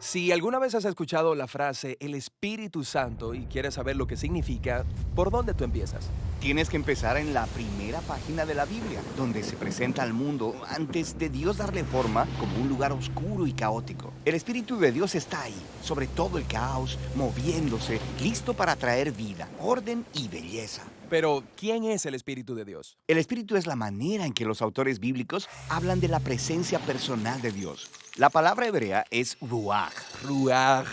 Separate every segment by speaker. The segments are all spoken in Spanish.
Speaker 1: Si alguna vez has escuchado la frase el Espíritu Santo y quieres saber lo que significa, ¿por dónde tú empiezas?
Speaker 2: Tienes que empezar en la primera página de la Biblia, donde se presenta al mundo antes de Dios darle forma como un lugar oscuro y caótico. El Espíritu de Dios está ahí, sobre todo el caos, moviéndose, listo para traer vida, orden y belleza.
Speaker 1: Pero, ¿quién es el Espíritu de Dios?
Speaker 2: El Espíritu es la manera en que los autores bíblicos hablan de la presencia personal de Dios. La palabra hebrea es ruach.
Speaker 1: Ruach.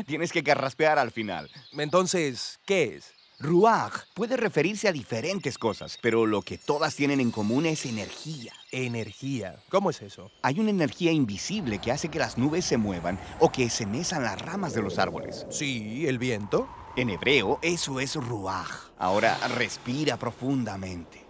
Speaker 2: Tienes que carraspear al final.
Speaker 1: Entonces, ¿qué es?
Speaker 2: Ruach puede referirse a diferentes cosas, pero lo que todas tienen en común es energía.
Speaker 1: Energía. ¿Cómo es eso?
Speaker 2: Hay una energía invisible que hace que las nubes se muevan o que se mezan las ramas de los árboles.
Speaker 1: Sí, el viento.
Speaker 2: En hebreo, eso es ruach. Ahora respira profundamente.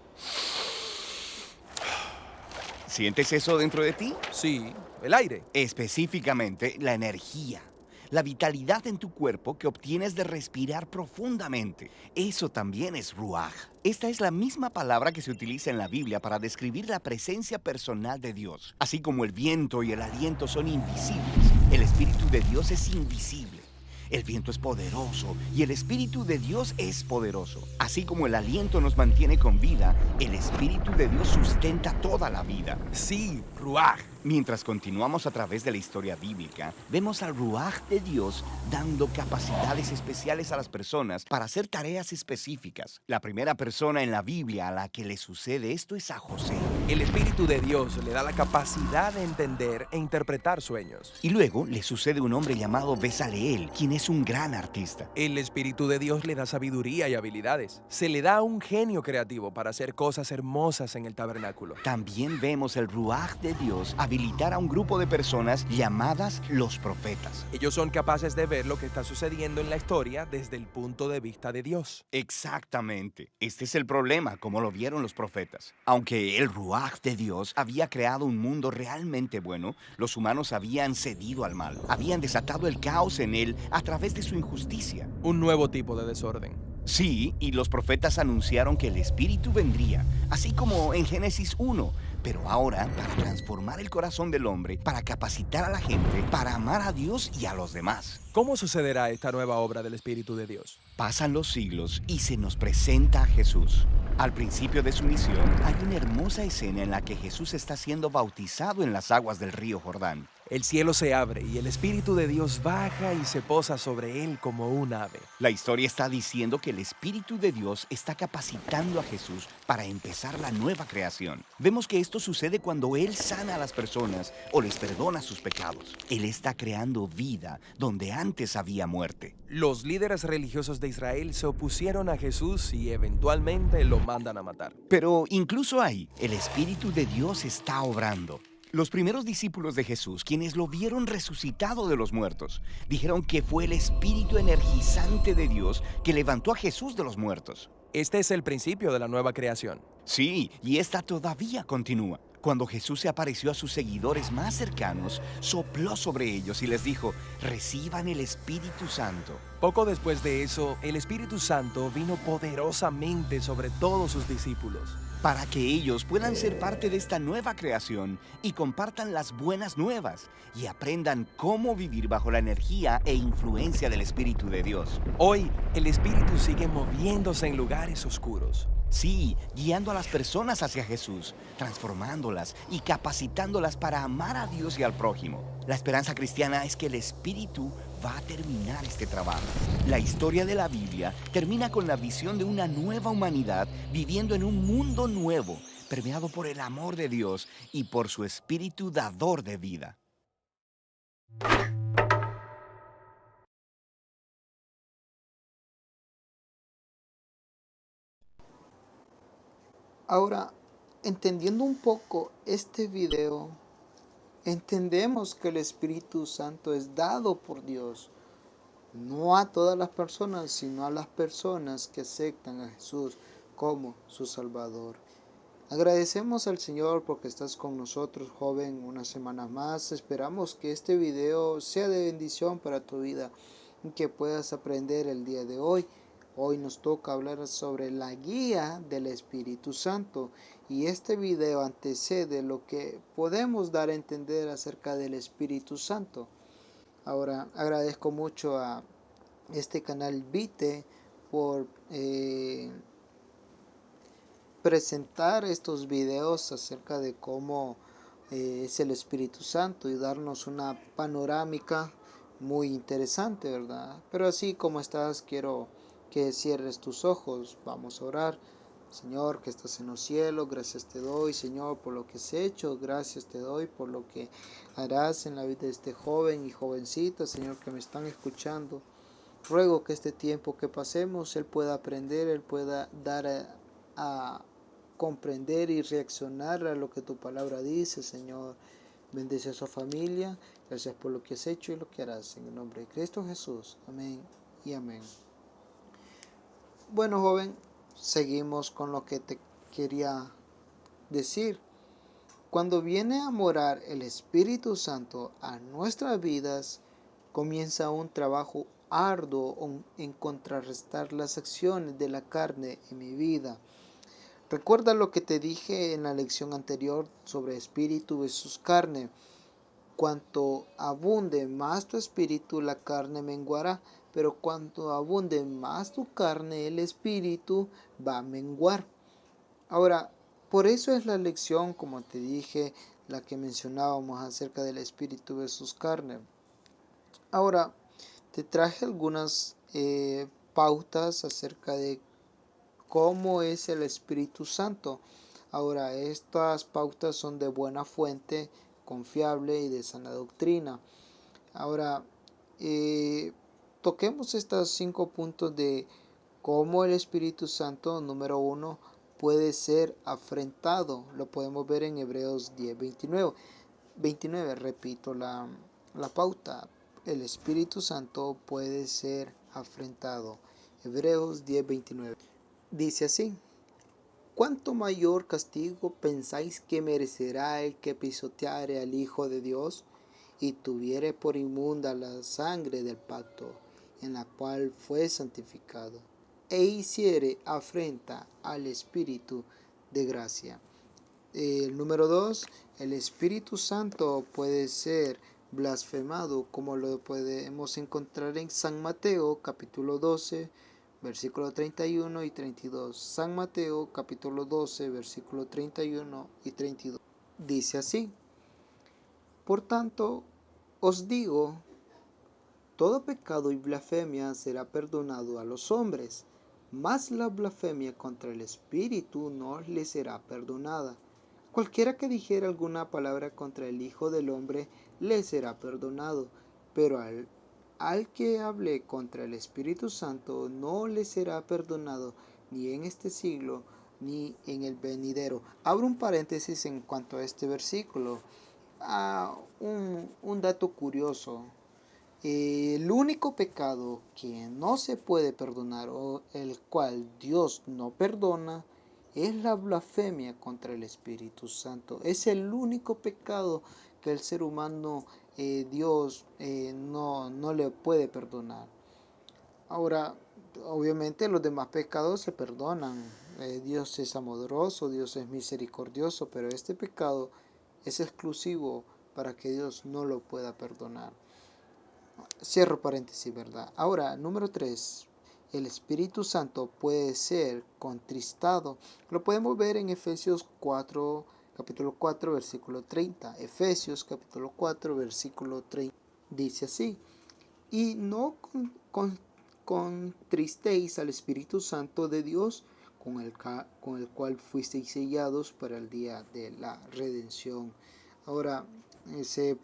Speaker 2: ¿Sientes eso dentro de ti?
Speaker 1: Sí, el aire.
Speaker 2: Específicamente, la energía. La vitalidad en tu cuerpo que obtienes de respirar profundamente. Eso también es ruach. Esta es la misma palabra que se utiliza en la Biblia para describir la presencia personal de Dios. Así como el viento y el aliento son invisibles, el Espíritu de Dios es invisible. El viento es poderoso y el Espíritu de Dios es poderoso. Así como el aliento nos mantiene con vida, el Espíritu de Dios sustenta toda la vida.
Speaker 1: Sí, ruach.
Speaker 2: Mientras continuamos a través de la historia bíblica, vemos al Ruaj de Dios dando capacidades especiales a las personas para hacer tareas específicas. La primera persona en la Biblia a la que le sucede esto es a José.
Speaker 1: El Espíritu de Dios le da la capacidad de entender e interpretar sueños.
Speaker 2: Y luego le sucede un hombre llamado Besaleel, quien es un gran artista.
Speaker 1: El Espíritu de Dios le da sabiduría y habilidades. Se le da un genio creativo para hacer cosas hermosas en el tabernáculo.
Speaker 2: También vemos el Ruaj de Dios habilitar a un grupo de personas llamadas los profetas.
Speaker 1: Ellos son capaces de ver lo que está sucediendo en la historia desde el punto de vista de Dios.
Speaker 2: Exactamente. Este es el problema, como lo vieron los profetas. Aunque el Ruaj de Dios había creado un mundo realmente bueno, los humanos habían cedido al mal. Habían desatado el caos en él a través de su injusticia.
Speaker 1: Un nuevo tipo de desorden.
Speaker 2: Sí, y los profetas anunciaron que el Espíritu vendría, así como en Génesis 1, pero ahora para transformar el corazón del hombre, para capacitar a la gente, para amar a Dios y a los demás.
Speaker 1: ¿Cómo sucederá esta nueva obra del Espíritu de Dios?
Speaker 2: Pasan los siglos y se nos presenta a Jesús. Al principio de su misión, hay una hermosa escena en la que Jesús está siendo bautizado en las aguas del río Jordán.
Speaker 1: El cielo se abre y el Espíritu de Dios baja y se posa sobre él como un ave.
Speaker 2: La historia está diciendo que el Espíritu de Dios está capacitando a Jesús para empezar la nueva creación. Vemos que esto sucede cuando Él sana a las personas o les perdona sus pecados. Él está creando vida donde antes había muerte.
Speaker 1: Los líderes religiosos de Israel se opusieron a Jesús y eventualmente lo mandan a matar.
Speaker 2: Pero incluso ahí, el Espíritu de Dios está obrando. Los primeros discípulos de Jesús, quienes lo vieron resucitado de los muertos, dijeron que fue el Espíritu energizante de Dios que levantó a Jesús de los muertos.
Speaker 1: Este es el principio de la nueva creación.
Speaker 2: Sí, y esta todavía continúa. Cuando Jesús se apareció a sus seguidores más cercanos, sopló sobre ellos y les dijo, reciban el Espíritu Santo.
Speaker 1: Poco después de eso, el Espíritu Santo vino poderosamente sobre todos sus discípulos.
Speaker 2: Para que ellos puedan ser parte de esta nueva creación y compartan las buenas nuevas y aprendan cómo vivir bajo la energía e influencia del Espíritu de Dios.
Speaker 1: Hoy, el Espíritu sigue moviéndose en lugares oscuros.
Speaker 2: Sí, guiando a las personas hacia Jesús, transformándolas y capacitándolas para amar a Dios y al prójimo. La esperanza cristiana es que el Espíritu va a terminar este trabajo. La historia de la Biblia termina con la visión de una nueva humanidad viviendo en un mundo nuevo, permeado por el amor de Dios y por su Espíritu dador de vida.
Speaker 3: Ahora, entendiendo un poco este video, entendemos que el Espíritu Santo es dado por Dios, no a todas las personas, sino a las personas que aceptan a Jesús como su Salvador. Agradecemos al Señor porque estás con nosotros, joven, una semana más. Esperamos que este video sea de bendición para tu vida y que puedas aprender el día de hoy Hoy nos toca hablar sobre la guía del Espíritu Santo y este video antecede lo que podemos dar a entender acerca del Espíritu Santo. Ahora agradezco mucho a este canal Vite por presentar estos videos acerca de cómo es el Espíritu Santo y darnos una panorámica muy interesante, ¿verdad? Pero así como estás, quiero que cierres tus ojos. Vamos a orar. Señor, que estás en los cielos, gracias te doy, Señor, por lo que has hecho, gracias te doy por lo que harás en la vida de este joven y jovencita, Señor, que me están escuchando. Ruego que este tiempo que pasemos, Él pueda aprender, Él pueda dar a comprender y reaccionar a lo que tu palabra dice, Señor. Bendice a su familia. Gracias por lo que has hecho y lo que harás. En el nombre de Cristo Jesús. Amén y amén. Bueno, joven, seguimos con lo que te quería decir. Cuando viene a morar el Espíritu Santo a nuestras vidas, comienza un trabajo arduo en contrarrestar las acciones de la carne en mi vida. Recuerda lo que te dije en la lección anterior sobre espíritu versus carne. Cuanto abunde más tu espíritu, la carne menguará, pero cuanto abunde más tu carne, el espíritu va a menguar. Ahora, por eso es la lección, como te dije, la que mencionábamos acerca del espíritu versus carne. Ahora, te traje algunas pautas acerca de cómo es el Espíritu Santo. Ahora, estas pautas son de buena fuente, confiable y de sana doctrina. Ahora, toquemos estos 5 puntos de cómo el Espíritu Santo, número 1, puede ser afrentado. Lo podemos ver en Hebreos 10:29. 29, repito la pauta. El Espíritu Santo puede ser afrentado. Hebreos 10:29. Dice así: ¿cuánto mayor castigo pensáis que merecerá el que pisoteare al Hijo de Dios y tuviere por inmunda la sangre del pacto, en la cual fue santificado, e hiciere afrenta al Espíritu de gracia? El número 2, el Espíritu Santo puede ser blasfemado, como lo podemos encontrar en San Mateo capítulo 12, versículo 31 y 32. San Mateo capítulo 12, versículo 31 y 32. Dice así: por tanto, os digo, todo pecado y blasfemia será perdonado a los hombres, mas la blasfemia contra el Espíritu no le será perdonada. Cualquiera que dijera alguna palabra contra el Hijo del Hombre le será perdonado, pero al que hable contra el Espíritu Santo no le será perdonado ni en este siglo ni en el venidero. Abro un paréntesis en cuanto a este versículo. Un dato curioso. El único pecado que no se puede perdonar o el cual Dios no perdona es la blasfemia contra el Espíritu Santo. Es el único pecado que el ser humano, Dios no le puede perdonar. Ahora, obviamente los demás pecados se perdonan. Dios es amoroso, Dios es misericordioso, pero este pecado es exclusivo para que Dios no lo pueda perdonar. Cierro paréntesis, ¿verdad? Ahora, número 3. El Espíritu Santo puede ser contristado. Lo podemos ver en Efesios 4, capítulo 4, versículo 30. Efesios capítulo 4, versículo 30. Dice así: y no contristéis al Espíritu Santo de Dios, con el cual fuisteis sellados para el día de la redención. Ahora, ese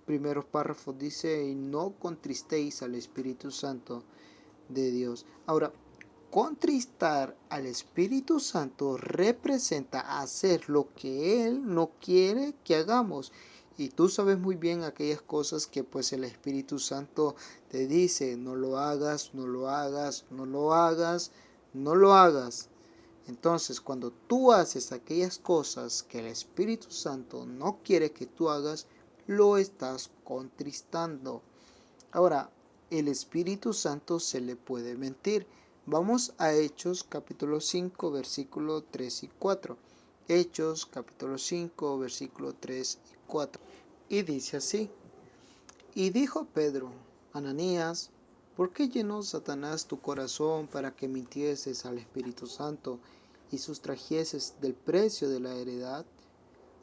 Speaker 3: primeros párrafos dice: y no contristéis al Espíritu Santo de Dios. Ahora, contristar al Espíritu Santo representa hacer lo que Él no quiere que hagamos. Y tú sabes muy bien aquellas cosas que pues el Espíritu Santo te dice: no lo hagas, no lo hagas, no lo hagas, no lo hagas. Entonces, cuando tú haces aquellas cosas que el Espíritu Santo no quiere que tú hagas, lo estás contristando. Ahora, el Espíritu Santo se le puede mentir. Vamos a Hechos capítulo 5, versículo 3 y 4. Hechos capítulo 5, versículo 3 y 4. Y dice así: Y dijo Pedro: Ananías, ¿por qué llenó Satanás tu corazón para que mintieses al Espíritu Santo y sustrajeses del precio de la heredad,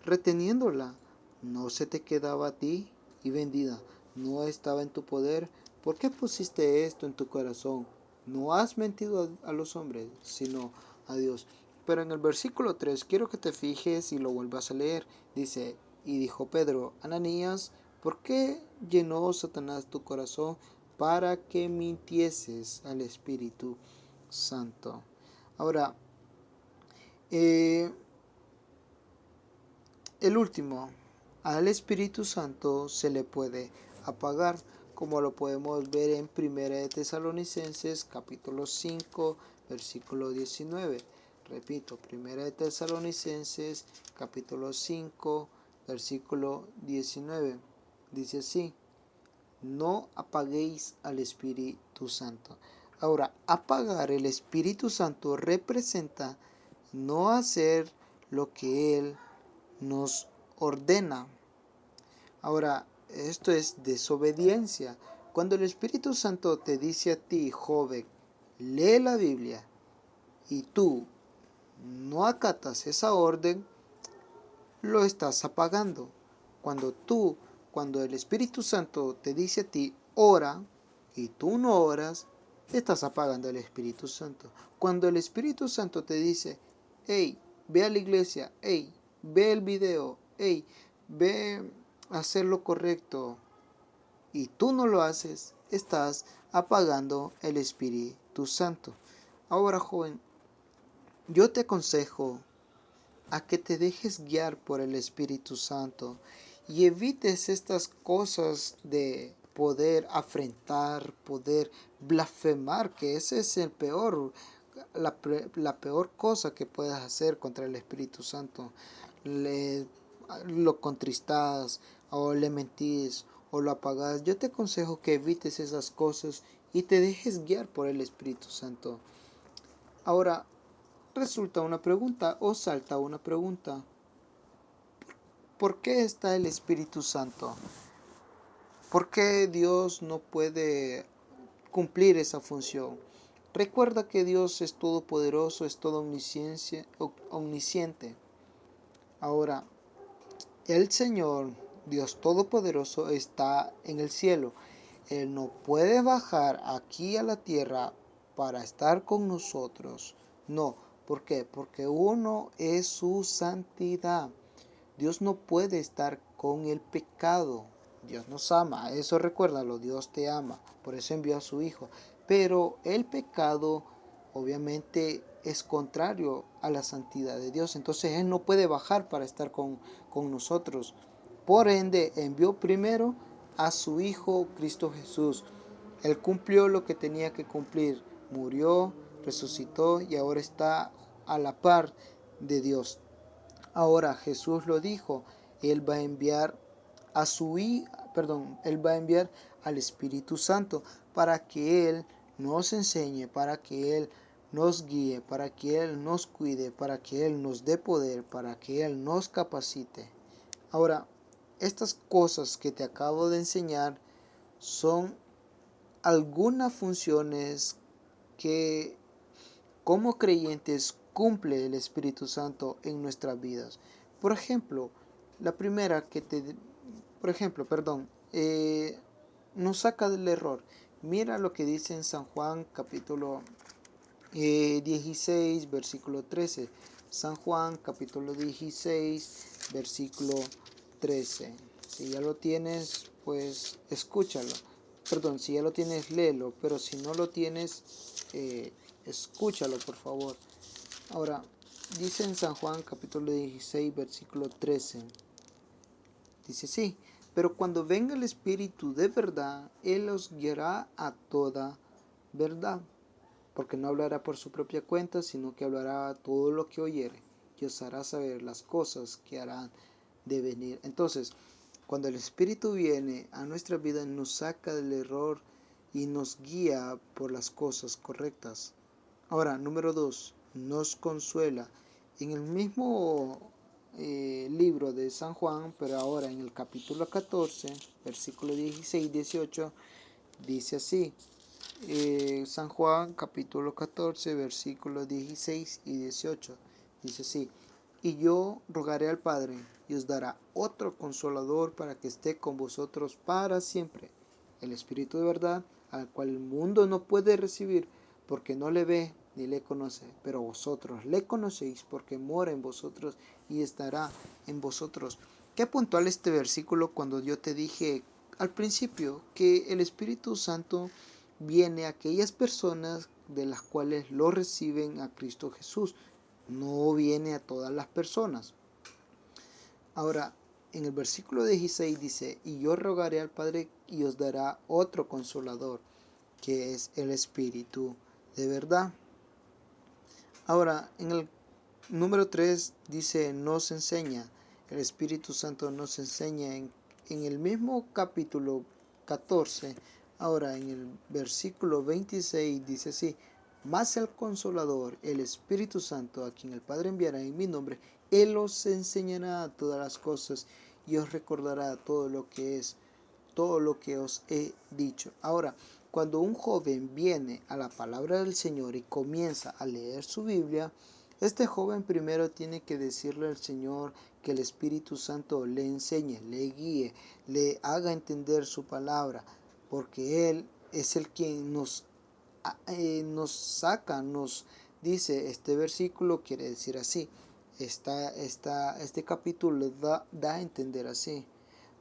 Speaker 3: reteniéndola? ¿No se te quedaba a ti y vendida no estaba en tu poder? ¿Por qué pusiste esto en tu corazón? No has mentido a los hombres, sino a Dios. Pero en el versículo 3 quiero que te fijes y lo vuelvas a leer. Dice: Y dijo Pedro: Ananías, ¿por qué llenó Satanás tu corazón para que mintieses al Espíritu Santo? Ahora, el último, al Espíritu Santo se le puede apagar, como lo podemos ver en 1 de Tesalonicenses capítulo 5, versículo 19. Repito, 1 de Tesalonicenses capítulo 5, versículo 19. Dice así: no apaguéis al Espíritu Santo. Ahora, apagar el Espíritu Santo representa no hacer lo que Él nos ordena. Ahora, esto es desobediencia. Cuando el Espíritu Santo te dice a ti, joven, lee la Biblia, y tú no acatas esa orden, lo estás apagando. Cuando el Espíritu Santo te dice a ti, ora, y tú no oras, estás apagando el Espíritu Santo. Cuando el Espíritu Santo te dice, hey, ve a la iglesia, hey, ve el video, hey, ve a hacer lo correcto, y tú no lo haces, estás apagando el Espíritu Santo. Ahora, joven, yo te aconsejo a que te dejes guiar por el Espíritu Santo y evites estas cosas de poder afrentar, poder blasfemar, que ese es la peor cosa que puedas hacer contra el Espíritu Santo. Lo contristas o le mentís o lo apagas. Yo te aconsejo que evites esas cosas y te dejes guiar por el Espíritu Santo. Ahora, resulta una pregunta o salta una pregunta. ¿Por qué está el Espíritu Santo? ¿Por qué Dios no puede cumplir esa función? Recuerda que Dios es todopoderoso, es todo omnisciente. Ahora, el Señor, Dios todopoderoso, está en el cielo. Él no puede bajar aquí a la tierra para estar con nosotros. No. ¿Por qué? Porque uno es su santidad. Dios no puede estar con el pecado. Dios nos ama, eso recuérdalo, Dios te ama, por eso envió a su Hijo. Pero el pecado obviamente es contrario a la santidad de Dios, entonces Él no puede bajar para estar con nosotros. Por ende, envió primero a su Hijo Cristo Jesús. Él cumplió lo que tenía que cumplir, murió, resucitó y ahora está a la par de Dios. Ahora Jesús lo dijo, Él va a enviar Él va a enviar al Espíritu Santo para que Él nos enseñe, para que Él nos guíe, para que Él nos cuide, para que Él nos dé poder, para que Él nos capacite. Ahora, estas cosas que te acabo de enseñar son algunas funciones que como creyentes cumple el Espíritu Santo en nuestras vidas. Por ejemplo, la primera nos saca del error. Mira lo que dice en San Juan capítulo 16, versículo 13. San Juan capítulo 16, versículo 13. Si ya lo tienes, pues escúchalo. Perdón, si ya lo tienes, léelo. Pero si no lo tienes, escúchalo, por favor. Ahora, dice en San Juan capítulo 16, versículo 13. Dice sí, pero cuando venga el Espíritu de verdad, Él os guiará a toda verdad, porque no hablará por su propia cuenta, sino que hablará todo lo que oyere, y os hará saber las cosas que harán de venir. Entonces, cuando el Espíritu viene a nuestra vida, nos saca del error y nos guía por las cosas correctas. Ahora, número 2, nos consuela. En el mismo libro de San Juan, pero ahora en el capítulo 14, versículo 16 y 18, dice así. San Juan capítulo 14, versículos 16 y 18. Dice así, y yo rogaré al Padre y os dará otro consolador para que esté con vosotros para siempre, el Espíritu de verdad, al cual el mundo no puede recibir porque no le ve ni le conoce, pero vosotros le conocéis porque mora en vosotros y estará en vosotros. Qué puntual este versículo cuando yo te dije al principio que el Espíritu Santo viene a aquellas personas de las cuales lo reciben a Cristo Jesús. No viene a todas las personas. Ahora, en el versículo 16 dice, y yo rogaré al Padre y os dará otro consolador, que es el Espíritu de verdad. Ahora, en el número 3 dice, nos enseña, el Espíritu Santo nos enseña en el mismo capítulo 14. Ahora, en el versículo 26 dice así, mas el Consolador, el Espíritu Santo, a quien el Padre enviará en mi nombre, Él os enseñará todas las cosas y os recordará todo lo que os he dicho. Ahora, cuando un joven viene a la palabra del Señor y comienza a leer su Biblia, este joven primero tiene que decirle al Señor que el Espíritu Santo le enseñe, le guíe, le haga entender su palabra, porque Él es el quien nos saca, nos dice, este versículo quiere decir así, este capítulo da a entender así.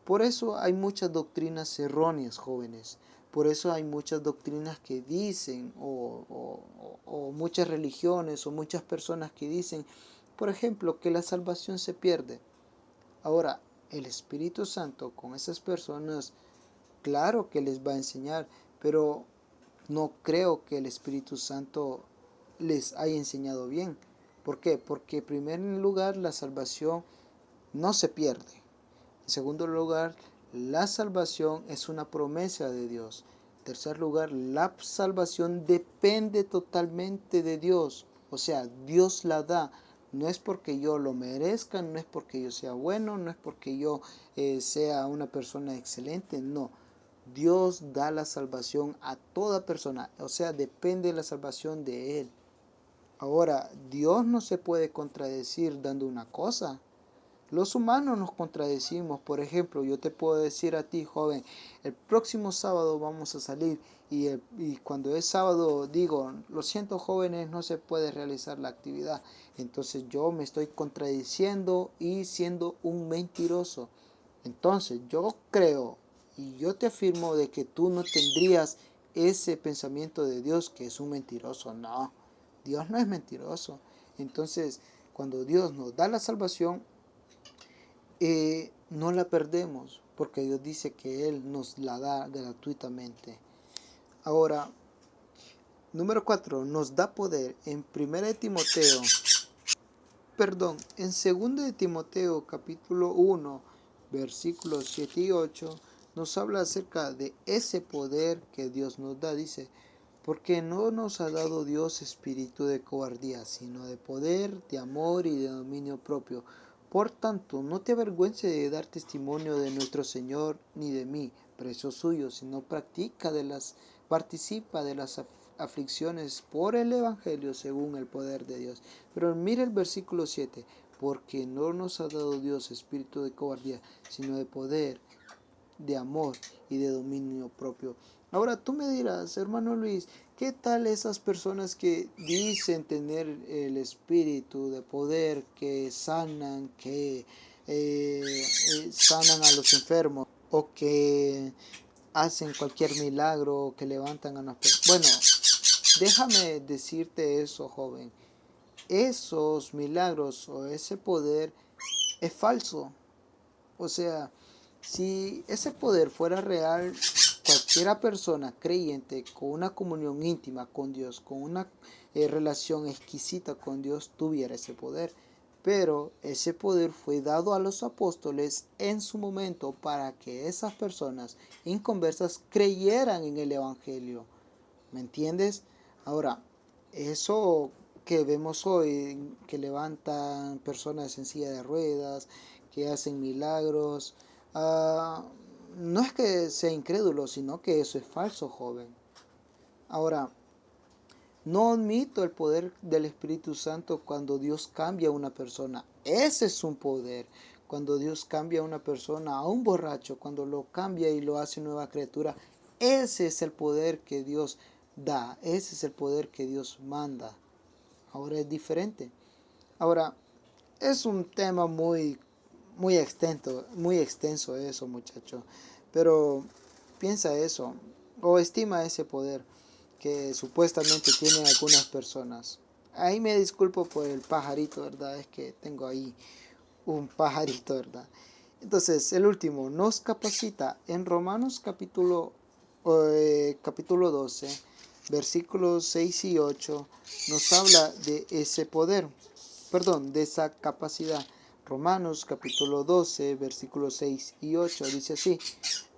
Speaker 3: Por eso hay muchas doctrinas erróneas, jóvenes. Por eso hay muchas doctrinas que dicen, o muchas religiones, o muchas personas que dicen, por ejemplo, que la salvación se pierde. Ahora, el Espíritu Santo con esas personas, claro que les va a enseñar, pero no creo que el Espíritu Santo les haya enseñado bien. ¿Por qué? Porque en primer lugar la salvación no se pierde. En segundo lugar, la salvación es una promesa de Dios. En tercer lugar, la salvación depende totalmente de Dios. O sea, Dios la da. No es porque yo lo merezca, no es porque yo sea bueno, no es porque yo sea una persona excelente, no. Dios da la salvación a toda persona, o sea, depende de la salvación de Él. Ahora, Dios no se puede contradecir dando una cosa. Los humanos nos contradecimos. Por ejemplo, yo te puedo decir a ti, joven, el próximo sábado vamos a salir y cuando es sábado digo, lo siento jóvenes, no se puede realizar la actividad. Entonces yo me estoy contradiciendo y siendo un mentiroso. Entonces yo creo y yo te afirmo de que tú no tendrías ese pensamiento de Dios que es un mentiroso. No, Dios no es mentiroso. Entonces, cuando Dios nos da la salvación, no la perdemos, porque Dios dice que Él nos la da gratuitamente. Ahora, número 4, nos da poder en 1 de Timoteo, en 2 de Timoteo capítulo 1, versículos 7 y 8, nos habla acerca de ese poder que Dios nos da. Dice, porque no nos ha dado Dios espíritu de cobardía, sino de poder, de amor y de dominio propio. Por tanto, no te avergüences de dar testimonio de nuestro Señor ni de mí, preso suyo, sino participa de las aflicciones por el Evangelio según el poder de Dios. Pero mira el versículo 7, porque no nos ha dado Dios espíritu de cobardía, sino de poder, de amor y de dominio propio. Ahora tú me dirás, hermano Luis, ¿qué tal esas personas que dicen tener el espíritu de poder, que sanan, que sanan a los enfermos, o que hacen cualquier milagro, que levantan a las personas? Bueno, déjame decirte eso, joven. Esos milagros o ese poder es falso. O sea, si ese poder fuera real, cualquiera persona creyente con una comunión íntima con Dios, con una relación exquisita con Dios, tuviera ese poder. Pero ese poder fue dado a los apóstoles en su momento para que esas personas inconversas creyeran en el Evangelio. ¿Me entiendes? Ahora, Eso que vemos hoy, que levantan personas en silla de ruedas, que hacen milagros, ah, no es que sea incrédulo, sino que eso es falso, joven. Ahora, no admito el poder del Espíritu Santo cuando Dios cambia a una persona. Ese es un poder. Cuando Dios cambia a una persona, a un borracho, cuando lo cambia y lo hace nueva criatura, ese es el poder que Dios da. Ese es el poder que Dios manda. Ahora es diferente. Ahora, es un tema muy extenso eso, muchacho. Pero piensa eso, o estima ese poder que supuestamente tienen algunas personas. Ahí me disculpo por el pajarito, ¿verdad? Es que tengo ahí un pajarito, ¿verdad? Entonces, el último, nos capacita en Romanos capítulo 12, versículos 6 y 8, nos habla de ese poder, perdón, de esa capacidad. Romanos capítulo 12, versículos 6 y 8 dice así: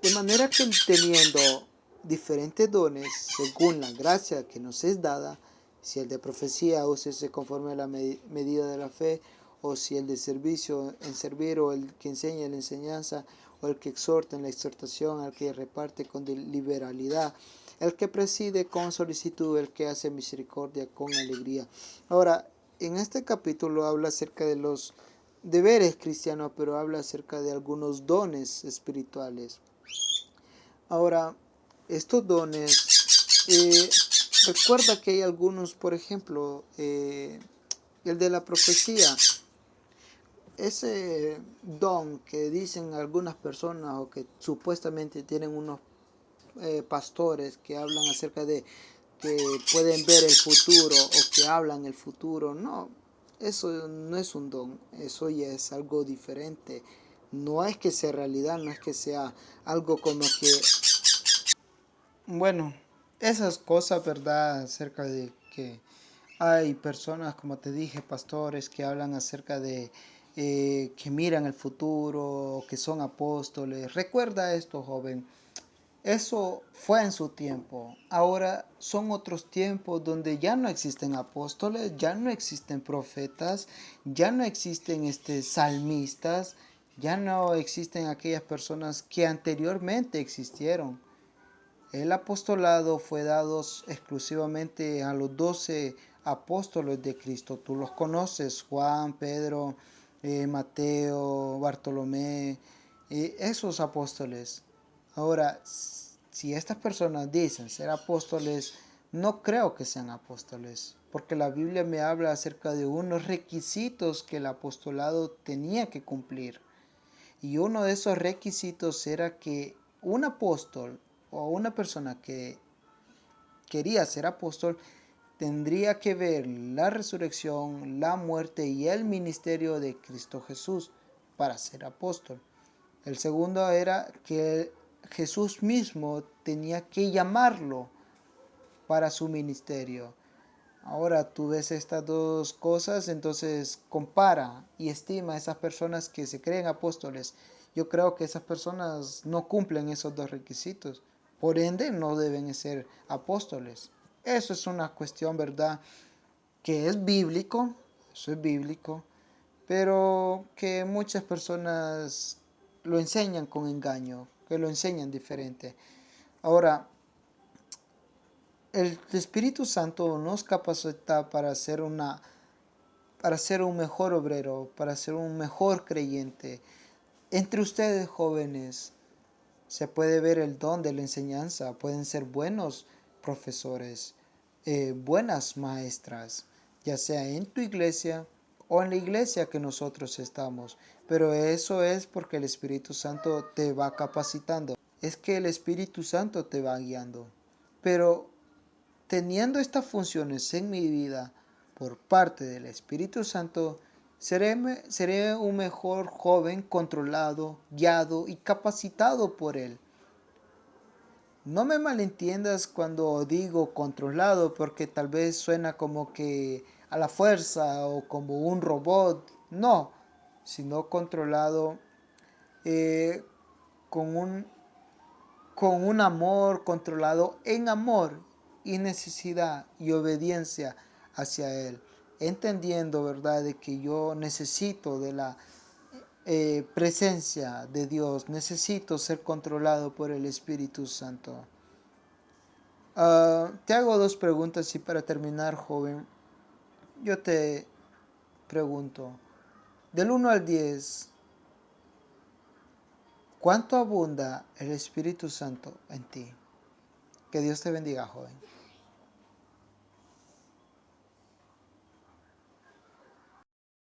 Speaker 3: de manera que teniendo diferentes dones según la gracia que nos es dada, si el de profecía, úsese conforme a la medida de la fe, o si el de servicio en servir, o el que enseña en la enseñanza, o el que exhorta en la exhortación, al que reparte con liberalidad, el que preside con solicitud, el que hace misericordia con alegría. Ahora, en este capítulo habla acerca de los deberes cristianos, pero habla acerca de algunos dones espirituales. Ahora, estos dones, recuerda que hay algunos, por ejemplo, el de la profecía, ese don que dicen algunas personas o que supuestamente tienen unos pastores que hablan acerca de que pueden ver el futuro o que hablan el futuro, no, eso no es un don, eso ya es algo diferente. No es que sea realidad, no es que sea algo como que, bueno, esas cosas, ¿verdad? Acerca de que hay personas, como te dije, pastores que hablan acerca de que miran el futuro, que son apóstoles. Recuerda esto, joven. Eso fue en su tiempo. Ahora son otros tiempos donde ya no existen apóstoles, ya no existen profetas, ya no existen salmistas, ya no existen aquellas personas que anteriormente existieron. El apostolado fue dado exclusivamente a los 12 apóstoles de Cristo. Tú los conoces: Juan, Pedro, Mateo, Bartolomé, esos apóstoles. Ahora, si estas personas dicen ser apóstoles, no creo que sean apóstoles, porque la Biblia me habla acerca de unos requisitos que el apostolado tenía que cumplir. Y uno de esos requisitos era que un apóstol o una persona que quería ser apóstol tendría que ver la resurrección, la muerte y el ministerio de Cristo Jesús para ser apóstol. El segundo era que Jesús mismo tenía que llamarlo para su ministerio. Ahora tú ves estas dos cosas, entonces compara y estima a esas personas que se creen apóstoles. Yo creo que esas personas no cumplen esos dos requisitos. Por ende, no deben ser apóstoles. Eso es una cuestión, ¿verdad? Que es bíblico, eso es bíblico, pero que muchas personas lo enseñan con engaño, que lo enseñan diferente. Ahora, el Espíritu Santo nos capacita para ser un mejor obrero, para ser un mejor creyente. Entre ustedes, jóvenes, se puede ver el don de la enseñanza. Pueden ser buenos profesores, buenas maestras, ya sea en tu iglesia o en la iglesia que nosotros estamos. Pero eso es porque el Espíritu Santo te va capacitando. Es que el Espíritu Santo te va guiando. Pero teniendo estas funciones en mi vida por parte del Espíritu Santo, seré un mejor joven controlado, guiado y capacitado por Él. No me malentiendas cuando digo controlado, porque tal vez suena como que a la fuerza o como un robot. No, sino controlado eh, con un amor, controlado en amor. y necesidad y obediencia hacia Él, entendiendo, ¿verdad?, de que yo necesito de la presencia de Dios, necesito ser controlado por el Espíritu Santo. Te hago dos preguntas y para terminar, joven, yo te pregunto, del 1 al 10, ¿cuánto abunda el Espíritu Santo en ti? Que Dios te bendiga, joven.